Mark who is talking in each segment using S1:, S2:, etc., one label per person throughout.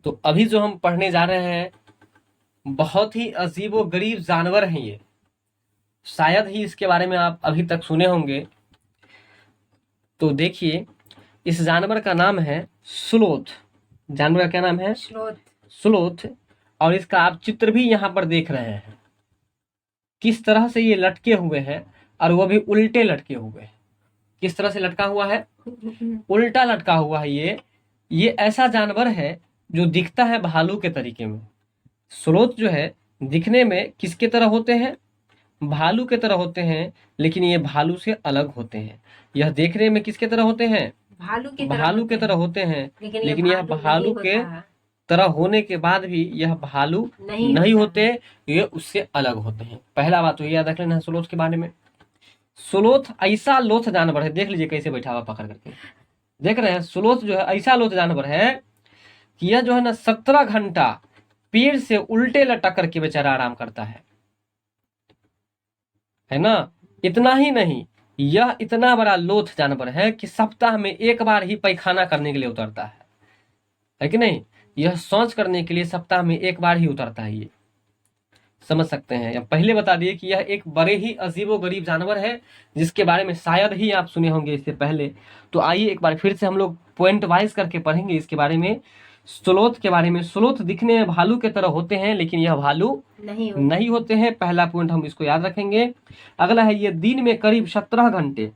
S1: तो अभी जो हम पढ़ने जा रहे हैं, बहुत ही अजीबो गरीब जानवर हैं ये। शायद ही इसके बारे में आप अभी तक सुने होंगे। तो देखिए, इस जानवर का नाम है स्लोथ। जानवर का क्या नाम है?
S2: स्लोथ।
S1: स्लोथ। और इसका आप चित्र भी यहाँ पर देख रहे हैं, किस तरह से ये लटके हुए हैं, और वो भी उल्टे लटके हुए हैं। किस तरह से लटका हुआ है? उल्टा लटका हुआ है। ये ऐसा जानवर है जो दिखता है भालू के तरीके में। स्लोथ जो है दिखने में किसके तरह होते हैं? भालू के तरह होते हैं, लेकिन ये भालू से अलग होते हैं। यह देखने में किसके तरह होते हैं? भालू के तरह होते हैं, लेकिन यह भालू के तरह होने के बाद भी यह भालू नहीं होते, ये उससे अलग होते हैं। पहला बात तो ये याद रख लेना है स्लोथ के बारे में। स्लोथ ऐसा लोथ जानवर है, देख लीजिए कैसे बैठा हुआ पकड़ करके, देख रहे हैं? स्लोथ जो है ऐसा लोथ जानवर है कि यह जो है ना 17 घंटा पेड़ से उल्टे लटक करके बेचारा आराम करता है ना। इतना ही नहीं, यह इतना बड़ा लोथ जानवर है कि सप्ताह में एक बार ही पैखाना करने के लिए उतरता है कि नहीं? यह शौच करने के लिए सप्ताह में एक बार ही उतरता है। ये समझ सकते हैं। या पहले बता दिए कि यह एक बड़े ही अजीबो गरीब जानवर है, जिसके बारे में शायद ही आप सुने होंगे इससे पहले। तो आइए एक बार फिर से हम लोग पॉइंट वाइज करके पढ़ेंगे इसके बारे में। स्लोथ के बारे में, स्लोथ दिखने में भालू के तरह होते हैं, लेकिन यह भालू नहीं होते हैं। पहला पॉइंट हम इसको याद रखेंगे। अगला है, ये दिन में करीब 17 घंटे,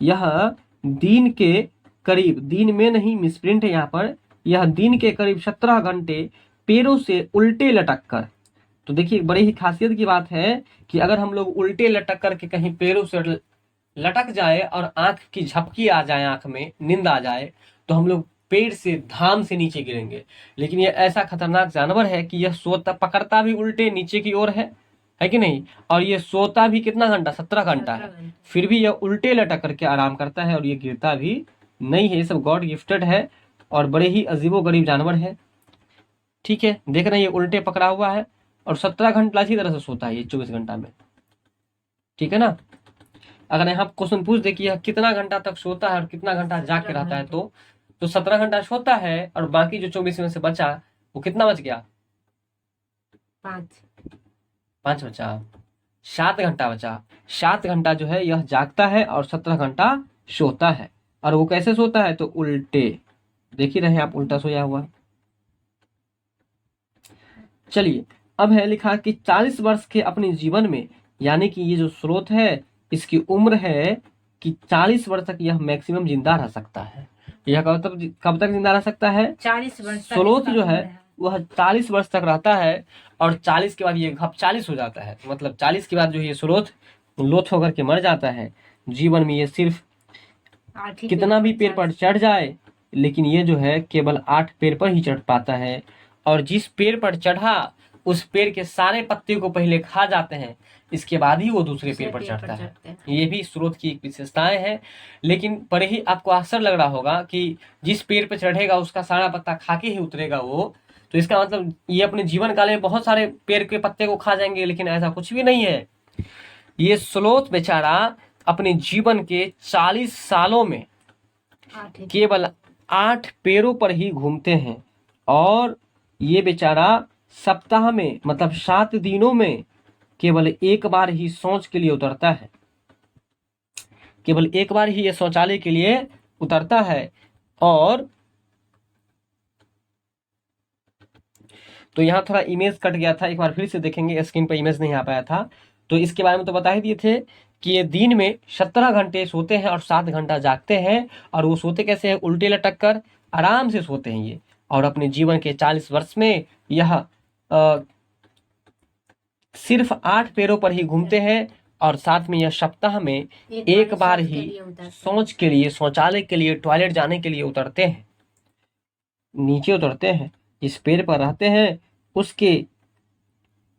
S1: यह दिन के करीब, दिन में नहीं, मिसप्रिंट है यहाँ पर, यह दिन के करीब 17 घंटे पैरों से उल्टे लटक कर। तो देखिए, बड़ी ही खासियत की बात है कि अगर हम लोग उल्टे लटक करके कहीं पैरों से लटक जाए और आंख की झपकी आ जाए, आंख में नींद आ जाए, तो हम लोग पेड़ से धाम से नीचे गिरेंगे। लेकिन यह ऐसा खतरनाक जानवर है कि यह सोता पकड़ता भी उल्टे नीचे की ओर है कि नहीं? और ये सोता भी कितना घंटा? 17 घंटा है। फिर भी यह उल्टे लटक करके आराम करता है और ये गिरता भी नहीं है। ये सब गॉड गिफ्टेड है और बड़े ही अजीबो गरीब जानवर है। ठीक है, देख रहे हैं ये उल्टे पकड़ा हुआ है और 17 घंटा इसी तरह से सोता है ये 24 घंटा में। ठीक है ना। अगर यहाँ क्वेश्चन पूछ दे कि यह कितना घंटा तक सोता है और कितना घंटा जाग के रहता है, तो 17 घंटा सोता है और बाकी जो 24 में से बचा, वो कितना बच गया? 5 बचा, 7 घंटा बचा। 7 घंटा जो है यह जागता है और 17 घंटा सोता है। और वो कैसे सोता है? तो उल्टे, देख ही रहे हैं आप, उल्टा सोया हुआ। चलिए, अब है लिखा कि 40 वर्ष के अपने जीवन में, यानी कि ये जो स्रोत है इसकी उम्र है कि 40 वर्ष तक यह मैक्सिमम जिंदा रह सकता है। यह कब तक जिंदा रह सकता है?
S2: 40 वर्ष तक।
S1: स्रोत जो है वह 40 वर्ष तक रहता है और 40 के बाद ये घप 40 हो जाता है। मतलब 40 के बाद जो ये स्रोत लोथ होकर के मर जाता है। जीवन में ये सिर्फ कितना भी पेड़ पर चढ़ जाए, लेकिन ये जो है केवल 8 पेड़ पर ही चढ़ पाता है। और जिस पेड़ पर चढ़ा उस पेड़ के सारे पत्ते को पहले खा जाते हैं, इसके बाद ही वो दूसरे पेड़ पर चढ़ता है। ये भी स्रोत की एक विशेषताएं हैं। लेकिन पर ही आपको आश्चर्य लग रहा होगा कि जिस पेड़ पर चढ़ेगा उसका सारा पत्ता खा के ही उतरेगा वो, तो इसका मतलब ये अपने जीवन काल में बहुत सारे पेड़ के पत्ते को खा जाएंगे। लेकिन ऐसा कुछ भी नहीं है। ये स्लोथ बेचारा अपने जीवन के 40 सालों में केवल 8 पेड़ों पर ही घूमते हैं। और ये बेचारा सप्ताह में, मतलब 7 दिनों में केवल एक बार ही शौच के लिए उतरता है। केवल एक बार ही ये शौचालय के लिए उतरता है। और तो यहाँ थोड़ा इमेज कट गया था, एक बार फिर से देखेंगे, स्क्रीन पर इमेज नहीं आ पाया था। तो इसके बारे में तो बता ही दिए थे कि ये दिन में 17 घंटे सोते हैं और 7 घंटा जागते हैं। और वो सोते कैसे हैं? उल्टे लटक कर आराम से सोते हैं ये। और अपने जीवन के 40 वर्ष में यह सिर्फ 8 पैरों पर ही घूमते हैं। और साथ में यह सप्ताह में एक बार ही शौच के लिए, शौचालय के लिए, टॉयलेट जाने के लिए उतरते हैं, नीचे उतरते हैं। जिस पेड़ पर रहते हैं उसके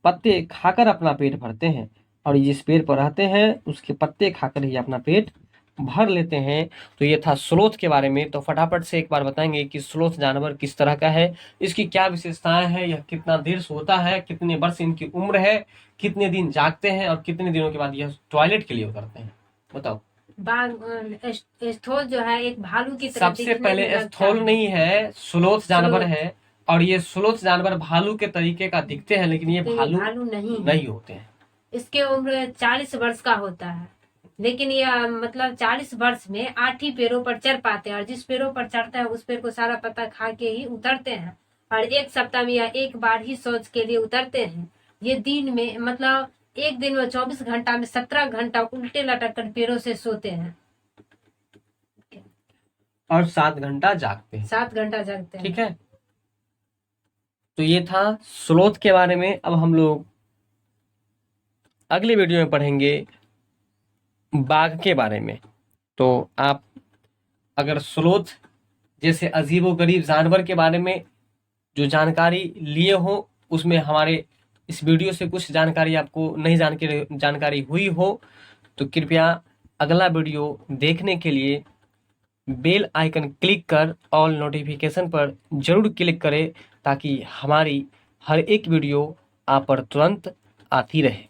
S1: पत्ते खाकर अपना पेट भरते हैं। और जिस पेड़ पर रहते हैं उसके पत्ते खाकर ही अपना पेट भर लेते हैं। तो ये था स्लोथ के बारे में। तो फटाफट से एक बार बताएंगे कि स्लोथ जानवर किस तरह का है, इसकी क्या विशेषताएं हैं, यह कितना देर सोता है, कितने वर्ष इनकी उम्र है, कितने दिन जागते हैं और कितने दिनों के बाद यह टॉयलेट के लिए उतरते हैं। बताओ।
S2: स्थूल जो है एक भालू की तरह
S1: सबसे
S2: दिखने में
S1: पहले
S2: लगता
S1: स्थूल
S2: है।
S1: नहीं है, स्लोथ जानवर
S2: स्लोथ।
S1: है। और ये स्लोथ जानवर भालू के तरीके का दिखते हैं, लेकिन ये
S2: लेकिन ये
S1: भालू
S2: भालू नहीं है।
S1: नहीं होते हैं।
S2: इसके उम्र 40 वर्ष का होता है, लेकिन यह मतलब 40 वर्ष में 8 ही पेड़ों पर चढ़ पाते हैं, और जिस पेड़ों पर चढ़ते हैं उस पेड़ को सारा पत्ता खा के ही उतरते हैं। और एक सप्ताह में यह एक बार ही शौच के लिए उतरते हैं। ये दिन में मतलब एक दिन में 24 घंटा में 17 घंटा उल्टे लटक कर पेड़ों से सोते हैं
S1: और 7 घंटा जागते हैं।
S2: 7 घंटा जागते हैं।
S1: ठीक है, तो ये था स्लोथ के बारे में। अब हम लोग अगले वीडियो में पढ़ेंगे बाघ के बारे में। तो आप अगर स्लोथ जैसे अजीबोगरीब जानवर के बारे में जो जानकारी लिए हो, उसमें हमारे इस वीडियो से कुछ जानकारी आपको नहीं जानकारी हुई हो, तो कृपया अगला वीडियो देखने के लिए बेल आइकन क्लिक कर ऑल नोटिफिकेशन पर जरूर क्लिक करें, ताकि हमारी हर एक वीडियो आप पर तुरंत आती रहे।